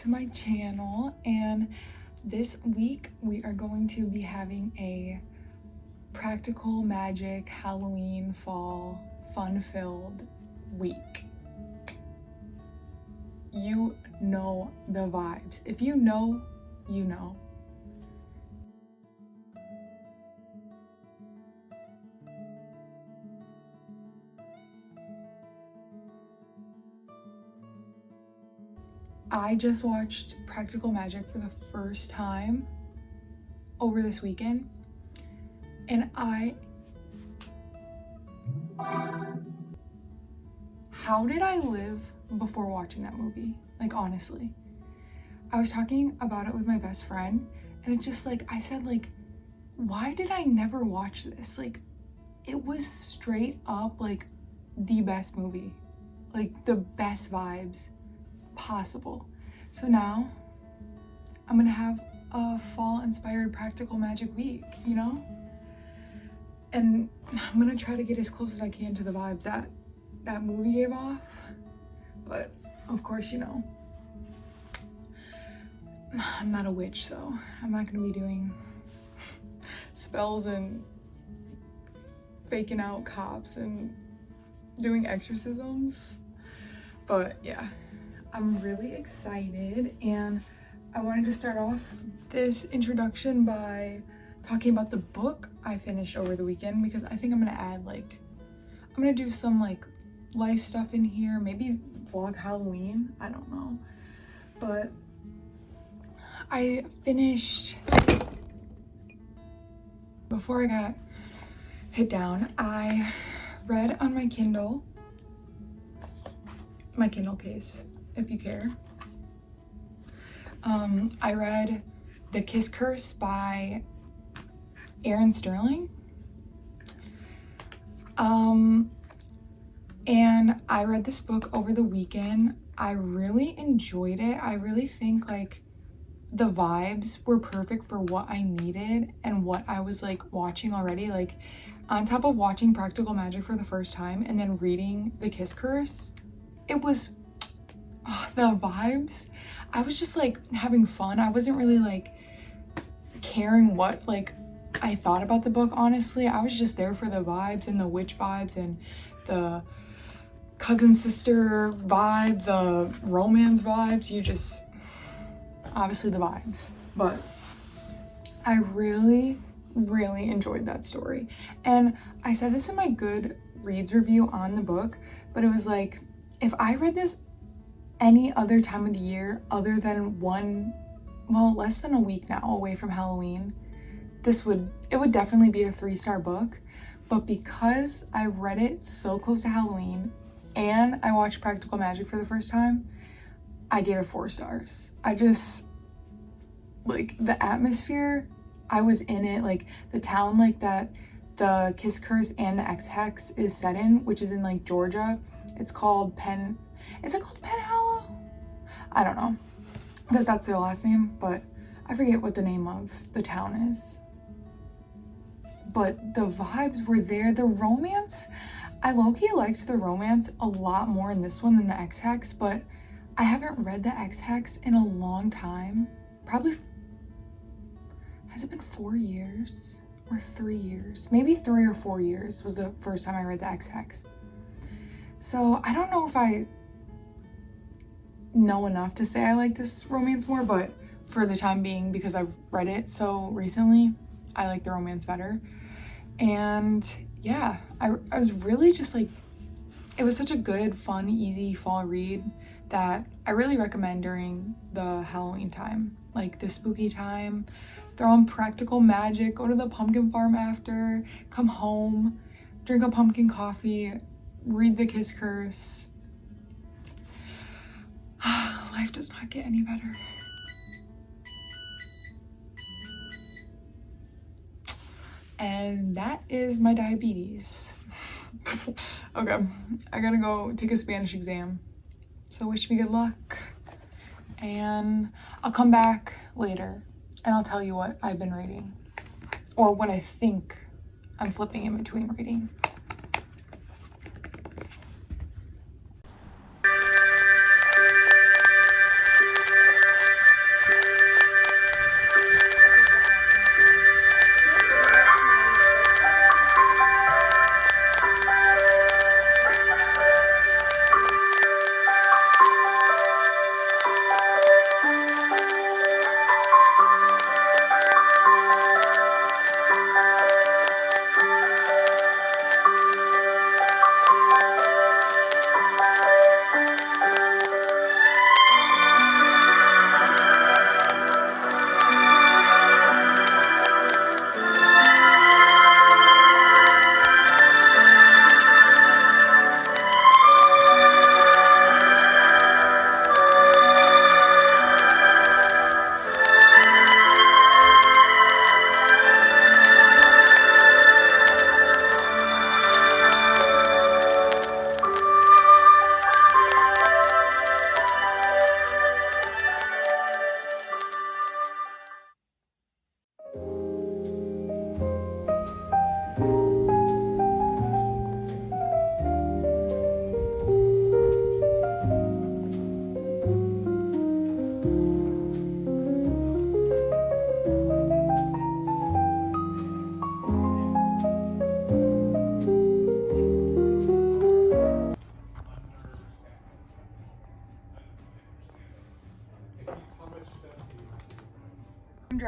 to my channel, and this week we are going to be having a practical magic Halloween fall fun-filled week. You know the vibes. If you know, you know. I just watched Practical Magic for the first time over this weekend, and how did I live before watching that movie? Like, honestly. I was talking about it with my best friend, and it's just like, I said, like, why did I never watch this? Like, it was straight up like the best movie, like the best vibes possible. So now I'm gonna have a fall inspired practical magic week, you know? And I'm gonna try to get as close as I can to the vibes that movie gave off. But of course, you know, I'm not a witch, so I'm not gonna be doing spells and faking out cops and doing exorcisms. But yeah, I'm really excited, and I wanted to start off this introduction by talking about the book I finished over the weekend, because I think I'm gonna add I'm gonna do some like life stuff in here, maybe vlog Halloween, I don't know. But I finished, before I got hit down, I read on my Kindle case, if you care. I read The Kiss Curse by Aaron Sterling. And I read this book over the weekend. I really enjoyed it. I really think like the vibes were perfect for what I needed and what I was like watching already. Like, on top of watching Practical Magic for the first time and then reading The Kiss Curse, it was the vibes. I was just like having fun. I wasn't really like caring what like I thought about the book, honestly. I was just there for the vibes and the witch vibes and the cousin sister vibe, the romance vibes. You just, obviously the vibes. But I really enjoyed that story. And I said this in my Goodreads review on the book, but it was like, if I read this any other time of the year other than less than a week now away from Halloween, it would definitely be a 3-star book. But because I read it so close to Halloween and I watched Practical Magic for the first time, I gave it 4 stars. I just, like, the atmosphere, I was in it, like the town like that the Kiss Curse and the X-Hex is set in, which is in like Georgia. It's called is it called Penhallow? I don't know, because that's their last name, but I forget what the name of the town is. But the vibes were there. The romance, I low-key liked the romance a lot more in this one than the X-Hex, but I haven't read the X-Hex in a long time. Probably, has it been 4 years or 3 years? Maybe 3 or 4 years was the first time I read the X-Hex. So I don't know if I know enough to say I like this romance more, but for the time being, because I've read it so recently, I like the romance better. And yeah, I was really just like, it was such a good, fun, easy fall read that I really recommend during the Halloween time, like the spooky time. Throw on Practical Magic, go to the pumpkin farm after, come home, drink a pumpkin coffee, read The Kiss Curse. Life does not get any better. And that is my diabetes. Okay, I gotta go take a Spanish exam. So wish me good luck. And I'll come back later and I'll tell you what I've been reading, or what I think I'm flipping in between reading.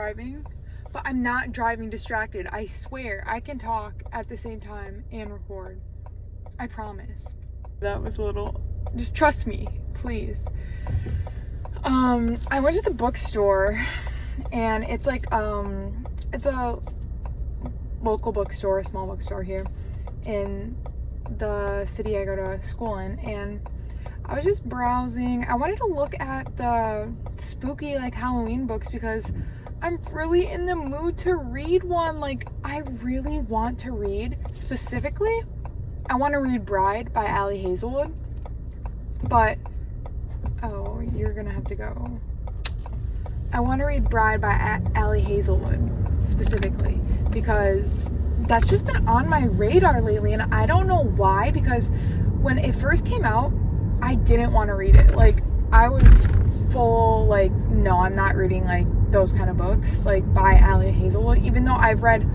driving, but I'm not driving distracted. I swear I can talk at the same time and record. I promise. That was a little, just trust me, please. I went to the bookstore, and it's like, it's a local bookstore, a small bookstore here in the city I go to school in, and I was just browsing. I wanted to look at the spooky, like, Halloween books because I'm really in the mood to read one. Like, I really want to read. Specifically, I want to read Bride by Ali Hazelwood, but, oh, you're gonna have to go. I want to read Bride by Ali Hazelwood, specifically, because that's just been on my radar lately, and I don't know why, because when it first came out, I didn't want to read it. Like, I was full, like, no, I'm not reading, like, those kind of books, like, by Ali Hazelwood, even though I've read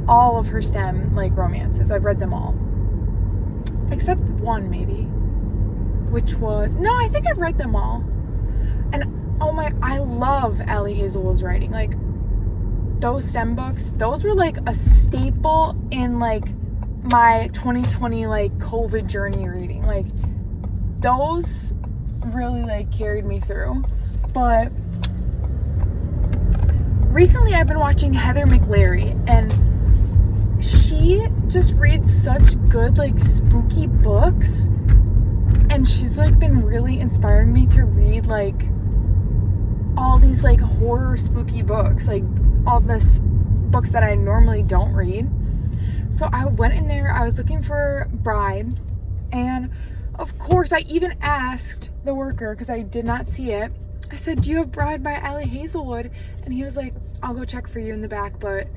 all of her STEM, like, romances. I've read them all. Except one, maybe. Which was, no, I think I've read them all. And, oh my, I love Ali Hazelwood's writing. Like, those STEM books, those were, like, a staple in, like, my 2020, like, COVID journey reading. Like, those really, like, carried me through. But recently I've been watching Heather McLary, and she just reads such good, like, spooky books, and she's, like, been really inspiring me to read, like, all these, like, horror spooky books, like, all this books that I normally don't read. So I went in there, I was looking for Bride, and of course I even asked the worker, because I did not see it. I said, do you have Bride by Ali Hazelwood? And he was like, I'll go check for you in the back, but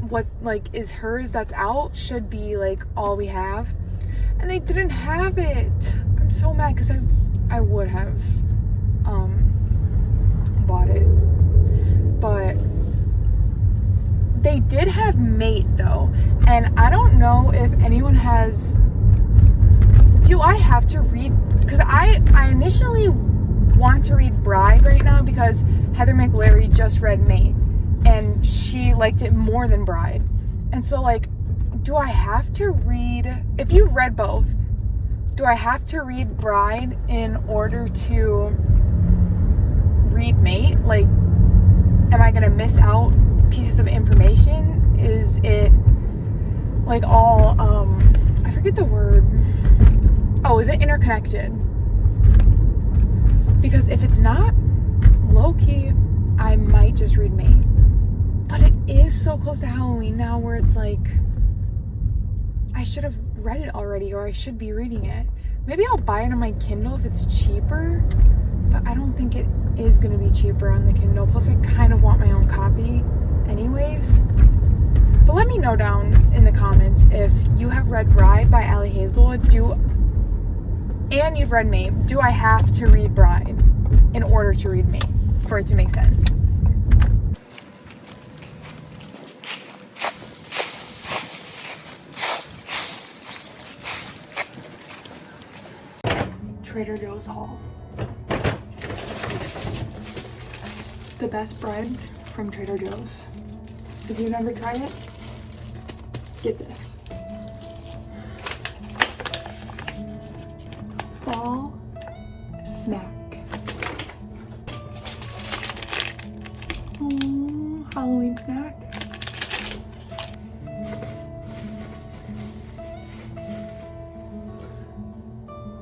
what, like, is hers that's out should be, like, all we have. And they didn't have it. I'm so mad, because I would have bought it. But they did have Mate, though, and I don't know if anyone has, do I have to read, because I initially want to read Bride right now because Heather McLary just read Mate, and she liked it more than Bride. And so, like, do I have to read, if you read both, do I have to read Bride in order to read Mate? Like, am I gonna miss out pieces of information? Is it, like, all, I forget the word. Oh, is it interconnected? Because if it's not, low-key, I might just read Mate. But it is so close to Halloween now where it's like, I should have read it already, or I should be reading it. Maybe I'll buy it on my Kindle if it's cheaper, but I don't think it is going to be cheaper on the Kindle. Plus, I kind of want my own copy anyways. But let me know down in the comments if you have read Bride by Ali Hazelwood, and you've read Mate. Do I have to read Bride in order to read Mate for it to make sense? Trader Joe's haul. The best bread from Trader Joe's. If you've never tried it, get this. Fall snack. Halloween snack.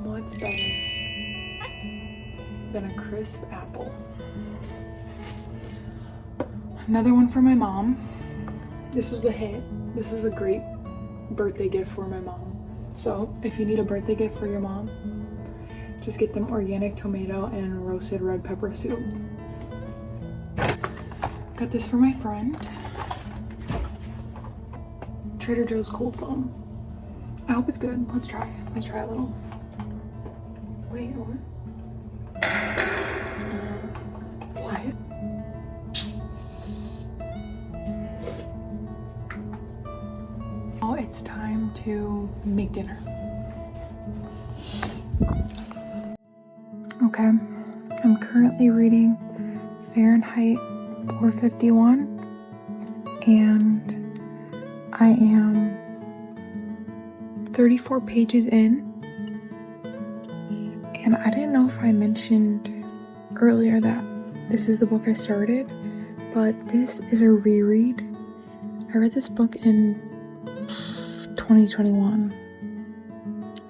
What's better than a crisp apple? Another one for my mom. This was a hit. This is a great birthday gift for my mom. So if you need a birthday gift for your mom, just get them organic tomato and roasted red pepper soup. Got this for my friend. Trader Joe's cold foam. I hope it's good. Let's try. Let's try a little. Wait, what? Quiet. Oh, it's time to make dinner. Okay, I'm currently reading Fahrenheit 451, and I am 34 pages in, and I didn't know if I mentioned earlier that this is the book I started, but this is a reread. I read this book in 2021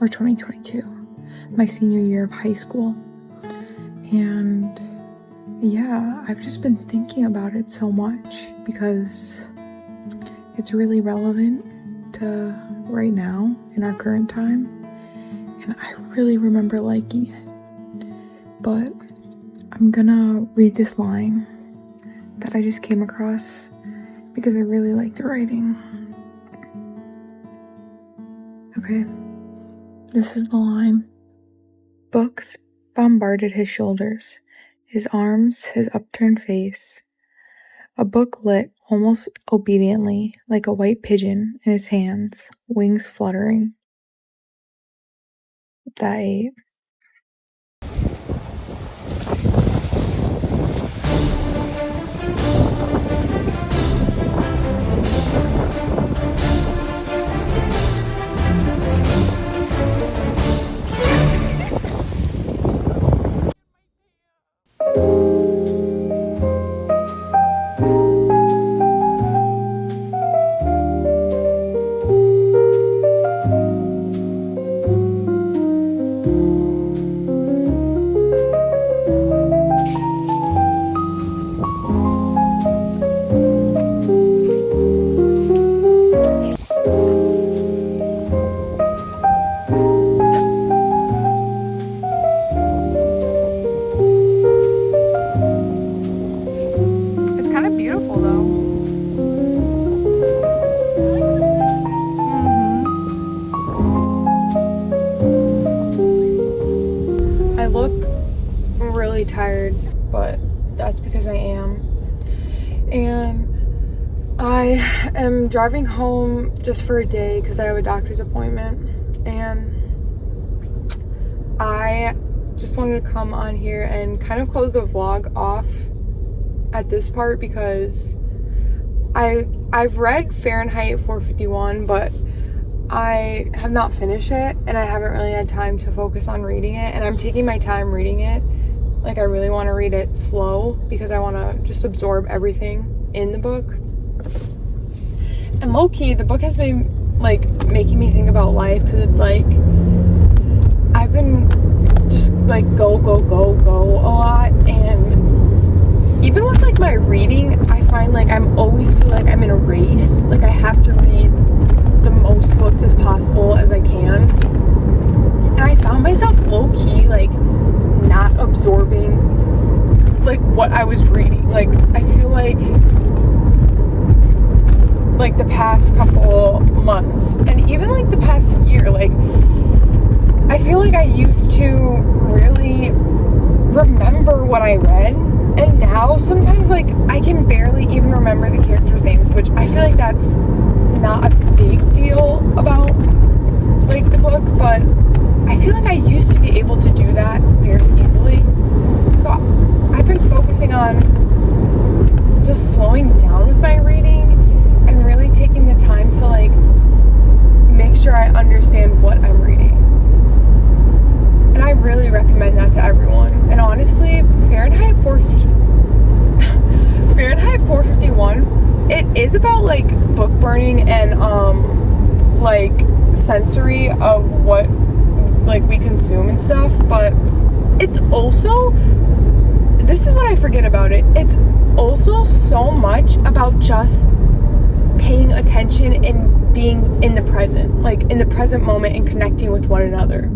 or 2022, my senior year of high school, and yeah, I've just been thinking about it so much because it's really relevant to right now in our current time, and I really remember liking it. But I'm gonna read this line that I just came across because I really like the writing. Okay, this is the line. Books bombarded his shoulders, his arms, his upturned face. A book lit almost obediently, like a white pigeon in his hands, wings fluttering. That ate. It's kind of beautiful though. I look really tired, but that's because I am. And I am driving home just for a day because I have a doctor's appointment, and I just wanted to come on here and kind of close the vlog off at this part because I've read Fahrenheit 451, but I have not finished it, and I haven't really had time to focus on reading it, and I'm taking my time reading it. Like, I really want to read it slow because I want to just absorb everything in the book. And low-key, the book has been, like, making me think about life because it's, like, I've been just, like, go a lot, and even with, like, my reading, I find, like, I'm always feel like I'm in a race. Like, I have to read the most books as possible as I can. And I found myself low-key, like, not absorbing, like, what I was reading. Like, I feel like the past couple months, and even, like, the past year, like, I feel like I used to really remember what I read, and now sometimes, like, I can barely even remember the characters' names, which I feel like that's not a big deal about, like, the book, but I feel like I used to be able to do that very easily. So I've been focusing on just slowing down with my reading and really taking the time to, like, make sure I understand what I'm reading. And I really recommend that to everyone. And honestly, Fahrenheit 451, it is about, like, book burning and like, sensory of what, like, we consume and stuff, but it's also, this is what I forget about it, it's also so much about just paying attention and being in the present, like, in the present moment, and connecting with one another.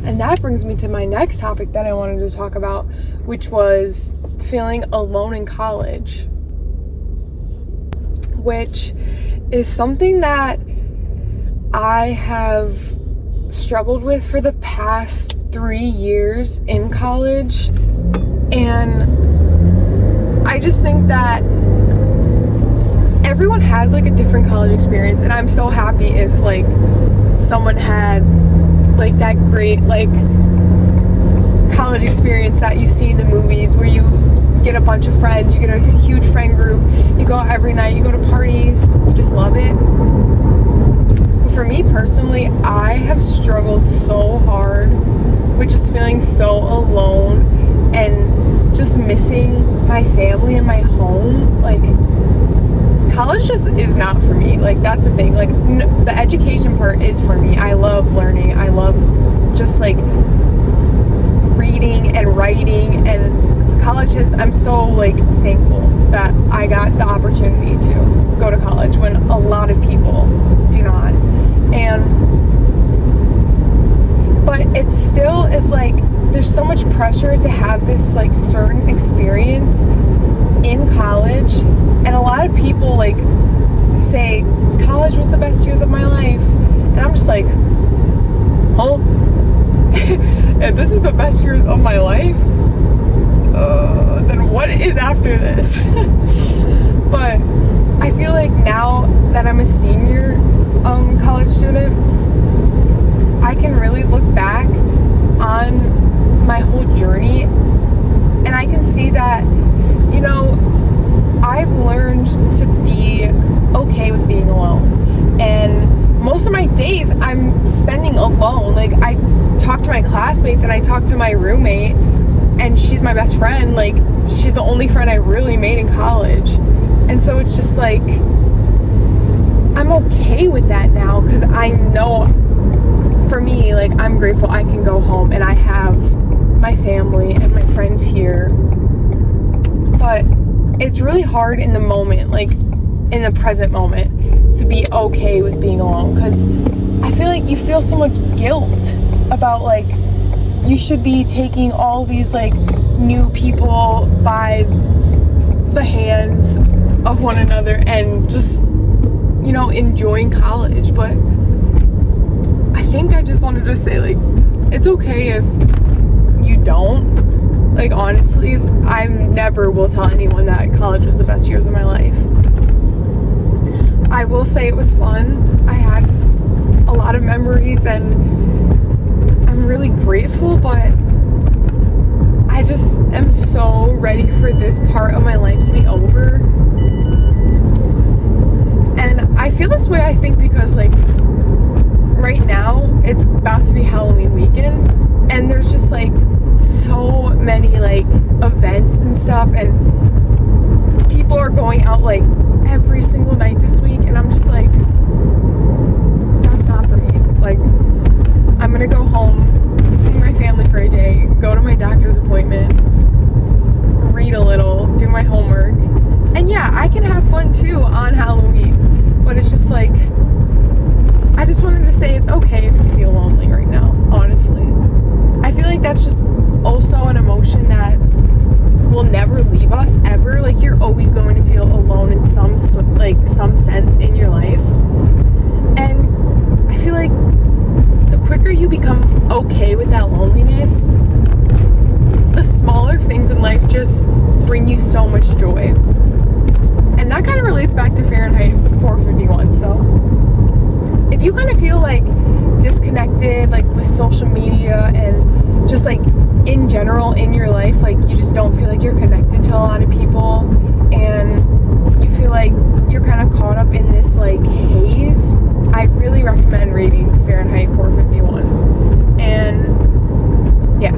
And that brings me to my next topic that I wanted to talk about, which was feeling alone in college, which is something that I have struggled with for the past 3 years in college. And I just think that everyone has, like, a different college experience, and I'm so happy if, like, someone had, like, that great, like, college experience that you see in the movies where you get a bunch of friends, you get a huge friend group, you go out every night, you go to parties, you just love it. But for me personally, I have struggled so hard with just feeling so alone and just missing my family and my home. Like, college just is not for me. Like, that's the thing. Like, the education part is for me. I love learning. I love just like reading and writing, and college I'm so like thankful that I got the opportunity to go to college when a lot of people do not. But it still is like, there's so much pressure to have this like certain experience in college, and a lot of people like say college was the best years of my life, and I'm just like, huh? If this is the best years of my life, then what is after this? But I feel like now that I'm a senior college student, I can really look back on my whole journey, and I can see that, you know, I've learned to be okay with being alone. And most of my days I'm spending alone. Like, I talk to my classmates and I talk to my roommate, and she's my best friend. Like, she's the only friend I really made in college. And so it's just like, I'm okay with that now, because I know, for me, like, I'm grateful I can go home and I have my family and my friends here. But it's really hard in the moment, like in the present moment, to be okay with being alone, because I feel like you feel so much guilt about, like, you should be taking all these like new people by the hands of one another and just, you know, enjoying college. But I think I just wanted to say, like, it's okay if you don't. Like, honestly, I never will tell anyone that college was the best years of my life. I will say it was fun. I had a lot of memories, and I'm really grateful, but I just am so ready for this part of my life to be over. And I feel this way, I think, because, like, right now it's about to be Halloween weekend, and there's just like so many like events and stuff, and people are going out like every single night this week, and I'm just like, that's not for me. Like, I'm gonna go home, see my family for a day, go to my doctor's appointment, read a little, do my homework, and yeah, I can have fun too on Halloween, but it's just like, I just wanted to say it's okay if you feel lonely right now, honestly. I feel like that's just also an emotion that will never leave us, ever. Like, you're always going to feel alone in some sense in your life. And I feel like the quicker you become okay with that loneliness, the smaller things in life just bring you so much joy. And that kind of relates back to Fahrenheit 451, so if you kind of feel like disconnected, like with social media and just like in general in your life, like you just don't feel like you're connected to a lot of people, and you feel like you're kind of caught up in this like haze, I really recommend reading Fahrenheit 451. And yeah,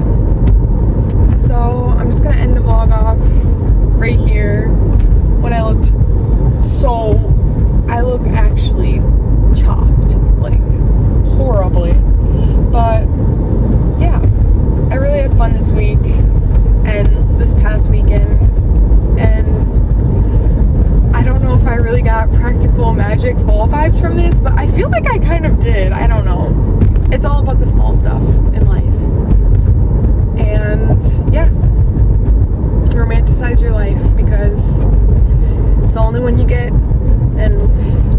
so I'm just gonna end the vlog off right here. When I look actually chopped, like horribly, but yeah, I really had fun this week and this past weekend, and I don't know if I really got practical magic fall vibes from this, but I feel like I kind of did. I don't know, it's all about the small stuff in life. And yeah, romanticize your life, because it's the only one you get, and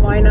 why not?